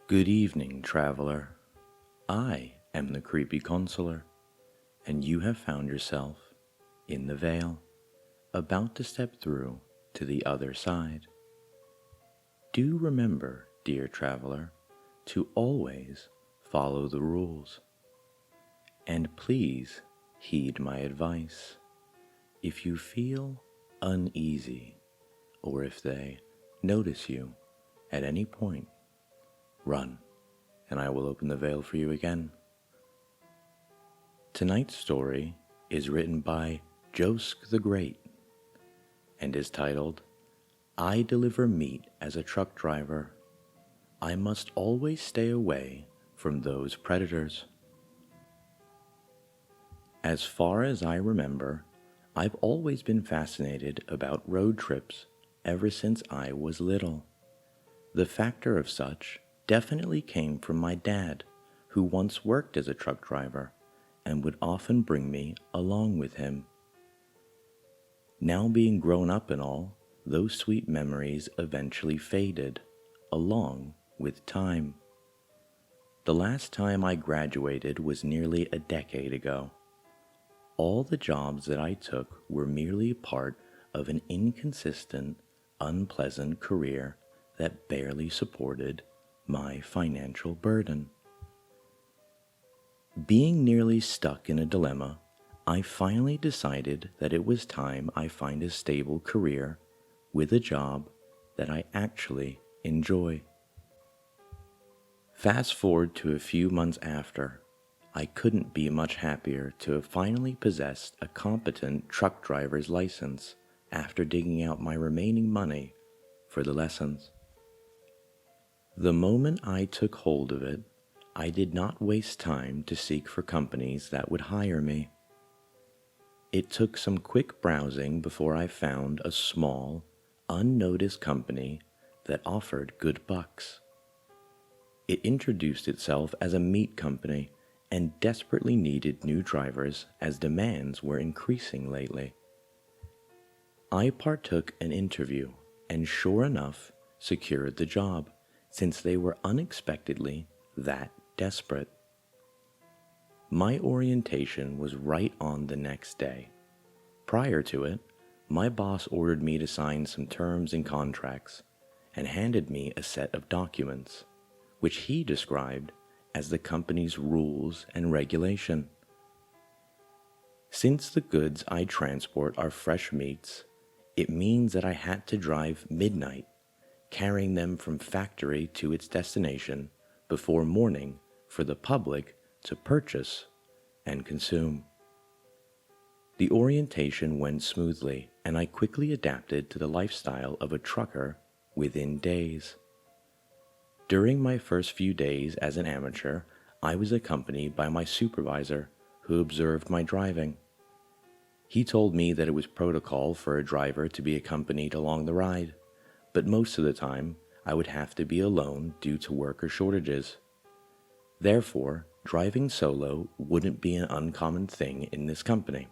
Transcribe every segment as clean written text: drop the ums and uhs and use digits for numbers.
Good evening, traveler. I am the CreepyConsular, and you have found yourself in the veil, about to step through to the other side. Do remember, dear traveler, to always follow the rules. And please heed my advice. If you feel uneasy, or if they notice you at any point, run, and I will open the veil for you again. Tonight's story is written by Joske-The-Great and is titled, I Deliver Meat as a Truck Driver. I must always stay away from those predators. As far as I remember, I've always been fascinated about road trips ever since I was little. The factor of such definitely came from my dad, who once worked as a truck driver and would often bring me along with him. Now being grown up and all, those sweet memories eventually faded, along with time. The last time I graduated was nearly a decade ago. All the jobs that I took were merely part of an inconsistent, unpleasant career that barely supported my financial burden. Being nearly stuck in a dilemma, I finally decided that it was time I find a stable career with a job that I actually enjoy. Fast forward to a few months after, I couldn't be much happier to have finally possessed a competent truck driver's license after digging out my remaining money for the lessons. The moment I took hold of it, I did not waste time to seek for companies that would hire me. It took some quick browsing before I found a small, unnoticed company that offered good bucks. It introduced itself as a meat company and desperately needed new drivers as demands were increasing lately. I partook an interview and sure enough secured the job, since they were unexpectedly that desperate. My orientation was right on the next day. Prior to it, my boss ordered me to sign some terms and contracts and handed me a set of documents, which he described as the company's rules and regulation. Since the goods I transport are fresh meats, it means that I had to drive midnight, carrying them from factory to its destination before morning for the public to purchase and consume. The orientation went smoothly, and I quickly adapted to the lifestyle of a trucker within days. During my first few days as an amateur, I was accompanied by my supervisor, who observed my driving. He told me that it was protocol for a driver to be accompanied along the ride, but most of the time I would have to be alone due to worker shortages. Therefore, driving solo wouldn't be an uncommon thing in this company.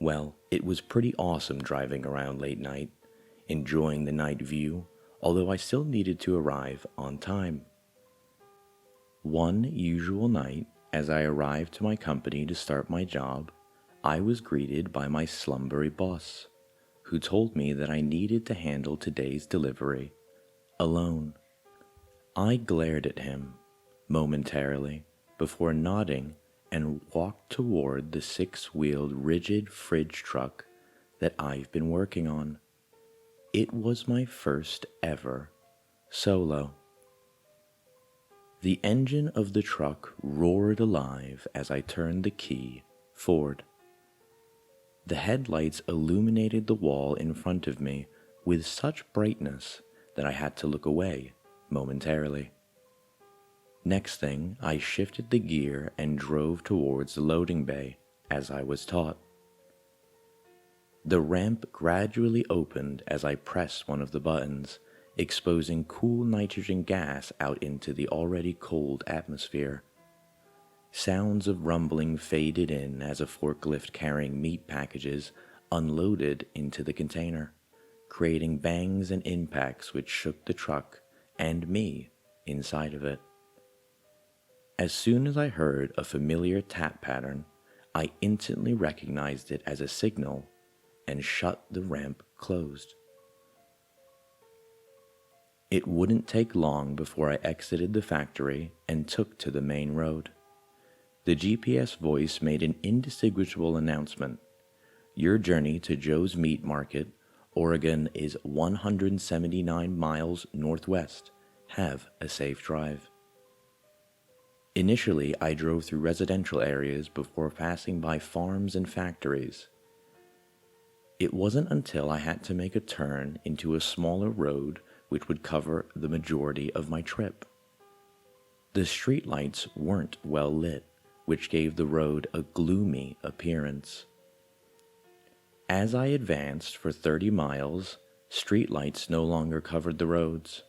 Well, it was pretty awesome driving around late night, enjoying the night view, although I still needed to arrive on time. One usual night, as I arrived to my company to start my job, I was greeted by my slumbery boss, who told me that I needed to handle today's delivery alone. I glared at him momentarily before nodding and walked toward the six-wheeled rigid fridge truck that I've been working on. It was my first ever solo. The engine of the truck roared alive as I turned the key forward. The headlights illuminated the wall in front of me with such brightness that I had to look away momentarily. Next thing, I shifted the gear and drove towards the loading bay as I was taught. The ramp gradually opened as I pressed one of the buttons, exposing cool nitrogen gas out into the already cold atmosphere. Sounds of rumbling faded in as a forklift carrying meat packages unloaded into the container, creating bangs and impacts which shook the truck and me inside of it. As soon as I heard a familiar tap pattern, I instantly recognized it as a signal and shut the ramp closed. It wouldn't take long before I exited the factory and took to the main road. The GPS voice made an indistinguishable announcement. Your journey to Joe's Meat Market, Oregon is 179 miles northwest. Have a safe drive. Initially, I drove through residential areas before passing by farms and factories. It wasn't until I had to make a turn into a smaller road which would cover the majority of my trip. The streetlights weren't well lit, which gave the road a gloomy appearance. As I advanced for 30 miles, streetlights no longer covered the roads,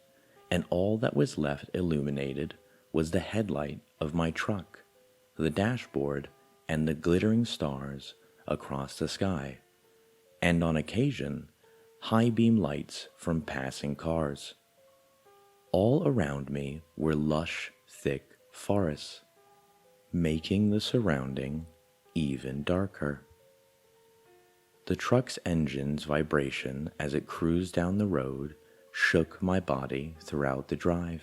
and all that was left illuminated was the headlight of my truck, the dashboard, and the glittering stars across the sky, and on occasion, high beam lights from passing cars. All around me were lush, thick forests, making the surrounding even darker. The truck's engine's vibration as it cruised down the road shook my body throughout the drive.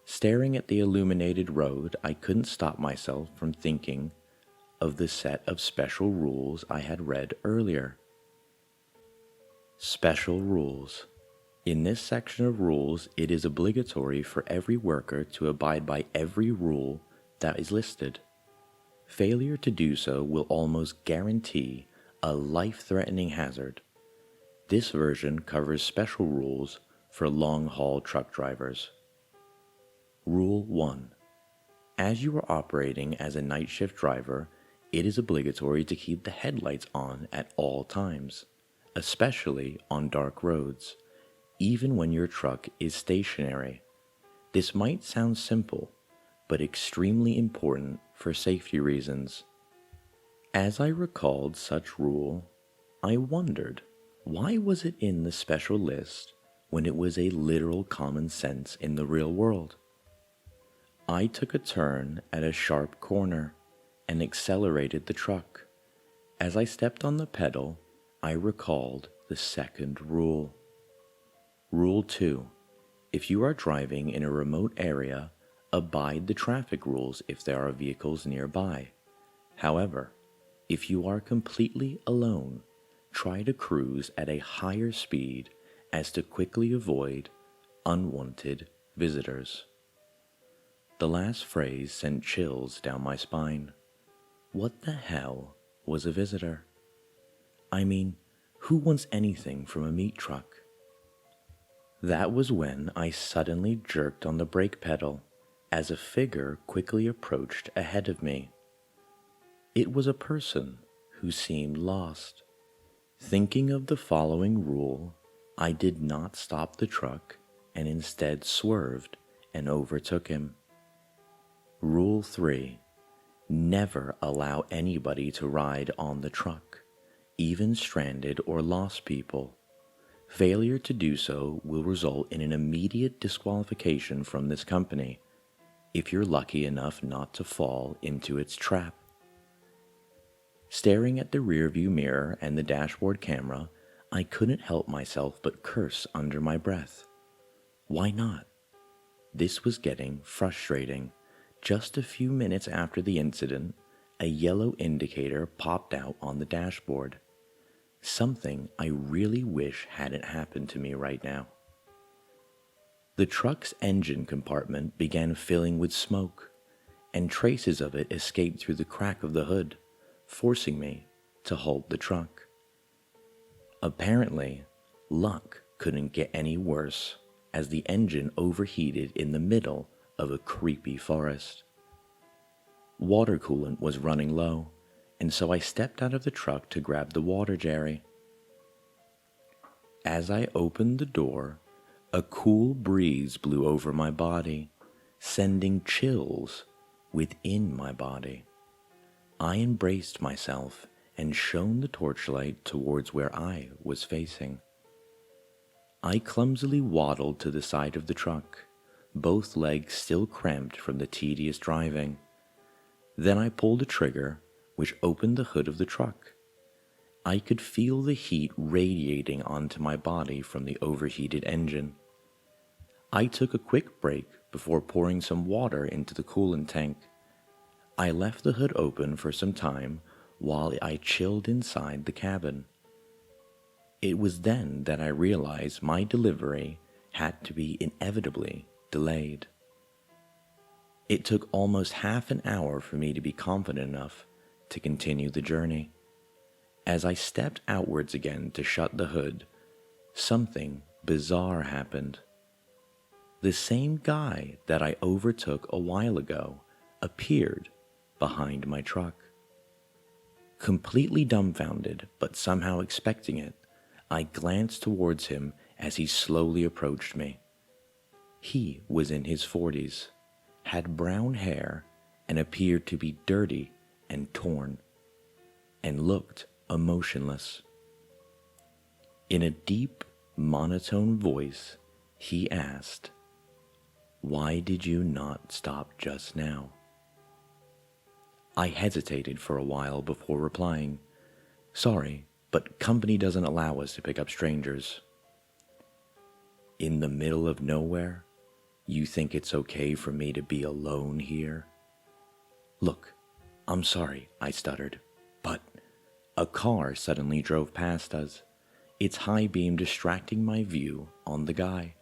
Staring at the illuminated road, I couldn't stop myself from thinking of the set of special rules I had read earlier. Special rules. In this section of rules, it is obligatory for every worker to abide by every rule that is listed. Failure to do so will almost guarantee a life-threatening hazard. This version covers special rules for long-haul truck drivers. Rule 1. As you are operating as a night shift driver, it is obligatory to keep the headlights on at all times, especially on dark roads, even when your truck is stationary. This might sound simple, but extremely important for safety reasons. As I recalled such rule, I wondered, why was it in the special list when it was a literal common sense in the real world? I took a turn at a sharp corner and accelerated the truck. As I stepped on the pedal, I recalled the second rule. Rule 2. If you are driving in a remote area, abide the traffic rules if there are vehicles nearby. However, if you are completely alone, try to cruise at a higher speed as to quickly avoid unwanted visitors. The last phrase sent chills down my spine. What the hell was a visitor? I mean, who wants anything from a meat truck? That was when I suddenly jerked on the brake pedal as a figure quickly approached ahead of me. It was a person who seemed lost. Thinking of the following rule, I did not stop the truck and instead swerved and overtook him. Rule 3. Never allow anybody to ride on the truck, even stranded or lost people. Failure to do so will result in an immediate disqualification from this company if you're lucky enough not to fall into its trap. Staring at the rearview mirror and the dashboard camera, I couldn't help myself but curse under my breath. Why not? This was getting frustrating. Just a few minutes after the incident, a yellow indicator popped out on the dashboard. Something I really wish hadn't happened to me right now. The truck's engine compartment began filling with smoke, and traces of it escaped through the crack of the hood, forcing me to halt the truck. Apparently, luck couldn't get any worse as the engine overheated in the middle of a creepy forest. Water coolant was running low, and so I stepped out of the truck to grab the water jerry. As I opened the door, a cool breeze blew over my body, sending chills within my body. I embraced myself and shone the torchlight towards where I was facing. I clumsily waddled to the side of the truck, both legs still cramped from the tedious driving. Then I pulled a trigger, which opened the hood of the truck. I could feel the heat radiating onto my body from the overheated engine. I took a quick break before pouring some water into the coolant tank. I left the hood open for some time while I chilled inside the cabin. It was then that I realized my delivery had to be inevitably delayed. It took almost half an hour for me to be confident enough to continue the journey. As I stepped outwards again to shut the hood, something bizarre happened. The same guy that I overtook a while ago appeared behind my truck. Completely dumbfounded, but somehow expecting it, I glanced towards him as he slowly approached me. He was in his 40s, had brown hair, and appeared to be dirty and torn, and looked emotionless. In a deep, monotone voice, he asked, "Why did you not stop just now?" I hesitated for a while before replying, "Sorry, but company doesn't allow us to pick up strangers." "In the middle of nowhere? You think it's okay for me to be alone here?" "Look, I'm sorry," I stuttered, "but..." A car suddenly drove past us, its high beam distracting my view on the guy.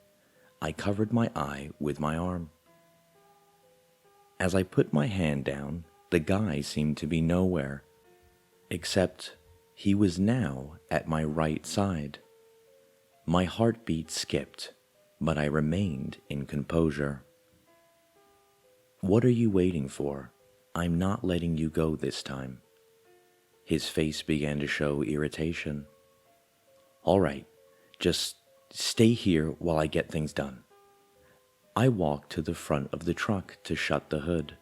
I covered my eye with my arm. As I put my hand down, the guy seemed to be nowhere, except he was now at my right side. My heartbeat skipped, but I remained in composure. "What are you waiting for? I'm not letting you go this time." His face began to show irritation. "All right, just stay here while I get things done." I walked to the front of the truck to shut the hood,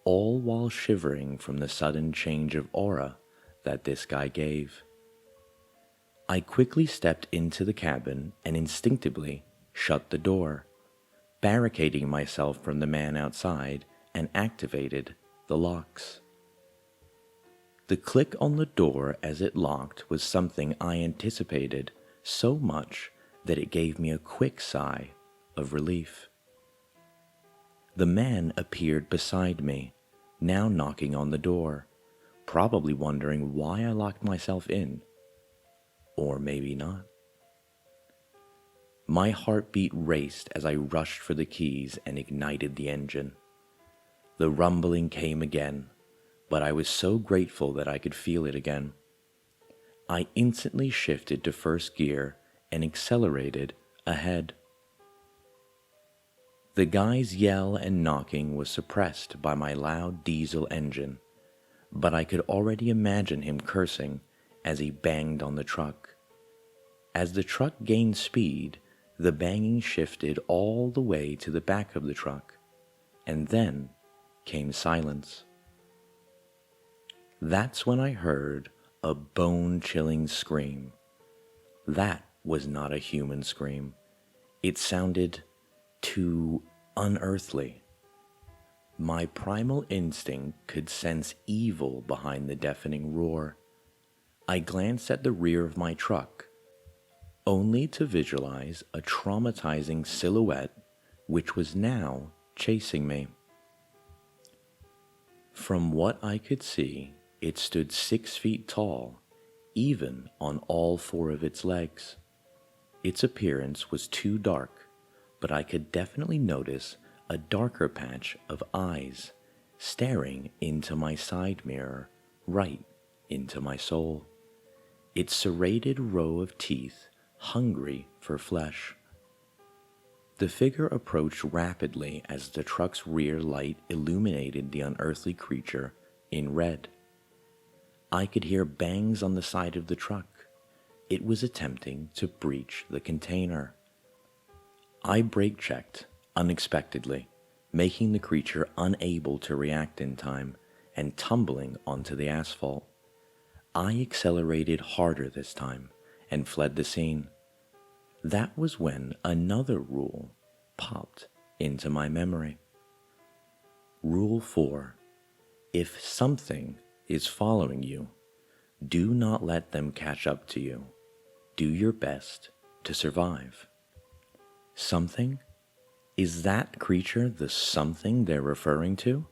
all while shivering from the sudden change of aura that this guy gave. I quickly stepped into the cabin and instinctively shut the door, barricading myself from the man outside, and activated the locks. The click on the door as it locked was something I anticipated so much that it gave me a quick sigh of relief. The man appeared beside me, now knocking on the door, probably wondering why I locked myself in. Or maybe not. My heartbeat raced as I rushed for the keys and ignited the engine. The rumbling came again, but I was so grateful that I could feel it again. I instantly shifted to first gear and accelerated ahead. The guy's yell and knocking was suppressed by my loud diesel engine, but I could already imagine him cursing as he banged on the truck. As the truck gained speed, the banging shifted all the way to the back of the truck, and then came silence. That's when I heard a bone-chilling scream. That was not a human scream. It sounded too unearthly. My primal instinct could sense evil behind the deafening roar. I glanced at the rear of my truck, only to visualize a traumatizing silhouette which was now chasing me. From what I could see, it stood 6 feet tall, even on all 4 of its legs. Its appearance was too dark, but I could definitely notice a darker patch of eyes staring into my side mirror, right into my soul. Its serrated row of teeth hungry for flesh. The figure approached rapidly as the truck's rear light illuminated the unearthly creature in red. I could hear bangs on the side of the truck. It was attempting to breach the container. I brake checked unexpectedly, making the creature unable to react in time and tumbling onto the asphalt. I accelerated harder this time and fled the scene. That was when another rule popped into my memory. Rule 4. If something is following you, do not let them catch up to you. Do your best to survive. Something? Is that creature the something they're referring to?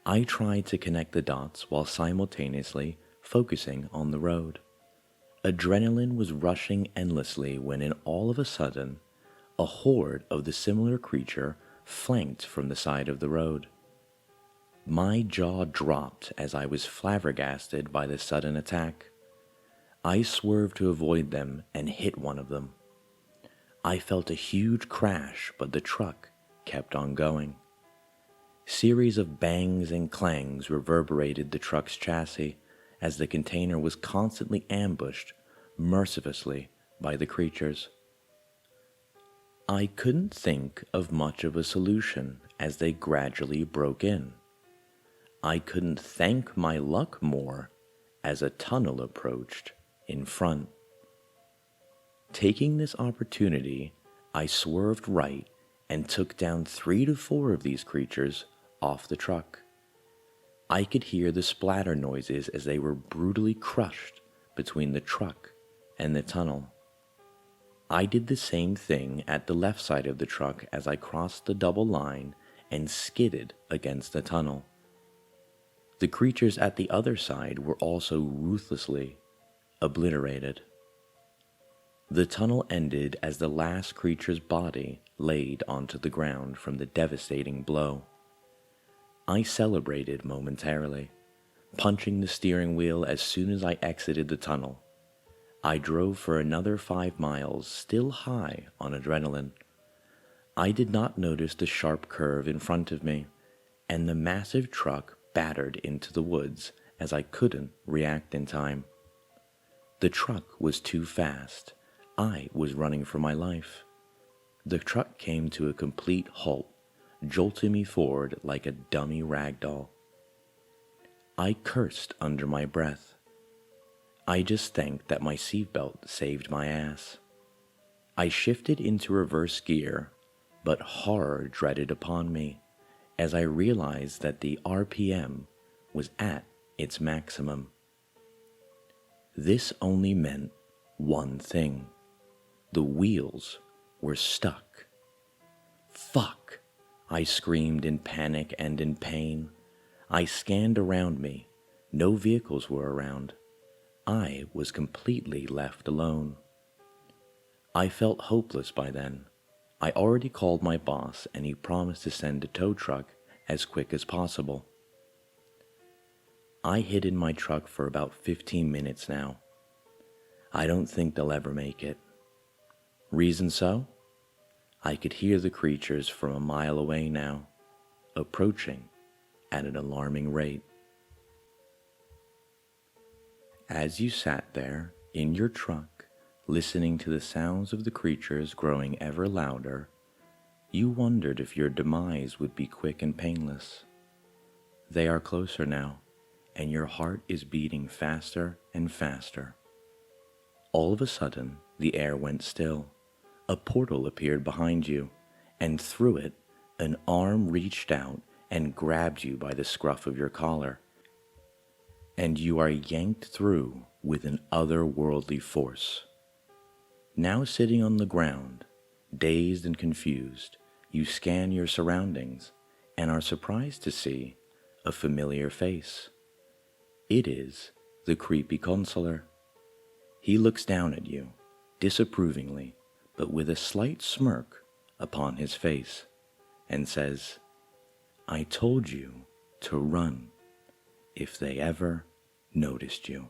I tried to connect the dots while simultaneously focusing on the road. Adrenaline was rushing endlessly when all of a sudden, a horde of the similar creature flanked from the side of the road. My jaw dropped as I was flabbergasted by the sudden attack. I swerved to avoid them and hit one of them. I felt a huge crash, but the truck kept on going. Series of bangs and clangs reverberated the truck's chassis as the container was constantly ambushed mercilessly by the creatures. I couldn't think of much of a solution as they gradually broke in. I couldn't thank my luck more as a tunnel approached in front. Taking this opportunity, I swerved right and took down 3 to 4 of these creatures off the truck. I could hear the splatter noises as they were brutally crushed between the truck and the tunnel. I did the same thing at the left side of the truck as I crossed the double line and skidded against the tunnel. The creatures at the other side were also ruthlessly obliterated. The tunnel ended as the last creature's body laid onto the ground from the devastating blow. I celebrated momentarily, punching the steering wheel as soon as I exited the tunnel. I drove for another 5 miles, still high on adrenaline. I did not notice the sharp curve in front of me, and the massive truck battered into the woods as I couldn't react in time. The truck was too fast. I was running for my life. The truck came to a complete halt, jolting me forward like a dummy ragdoll. I cursed under my breath. I just thanked that my seatbelt saved my ass. I shifted into reverse gear, but horror dreaded upon me as I realized that the RPM was at its maximum. This only meant one thing. The wheels were stuck. Fuck! I screamed in panic and in pain. I scanned around me. No vehicles were around. I was completely left alone. I felt hopeless by then. I already called my boss and he promised to send a tow truck as quick as possible. I hid in my truck for about 15 minutes now. I don't think they'll ever make it. Reason so? I could hear the creatures from a mile away now, approaching at an alarming rate. As you sat there in your truck, listening to the sounds of the creatures growing ever louder, you wondered if your demise would be quick and painless. They are closer now, and your heart is beating faster and faster. All of a sudden, the air went still. A portal appeared behind you, and through it, an arm reached out and grabbed you by the scruff of your collar, and you are yanked through with an otherworldly force. Now sitting on the ground, dazed and confused, you scan your surroundings and are surprised to see a familiar face. It is the CreepyConsular. He looks down at you, disapprovingly, but with a slight smirk upon his face, and says, "I told you to run if they ever noticed you."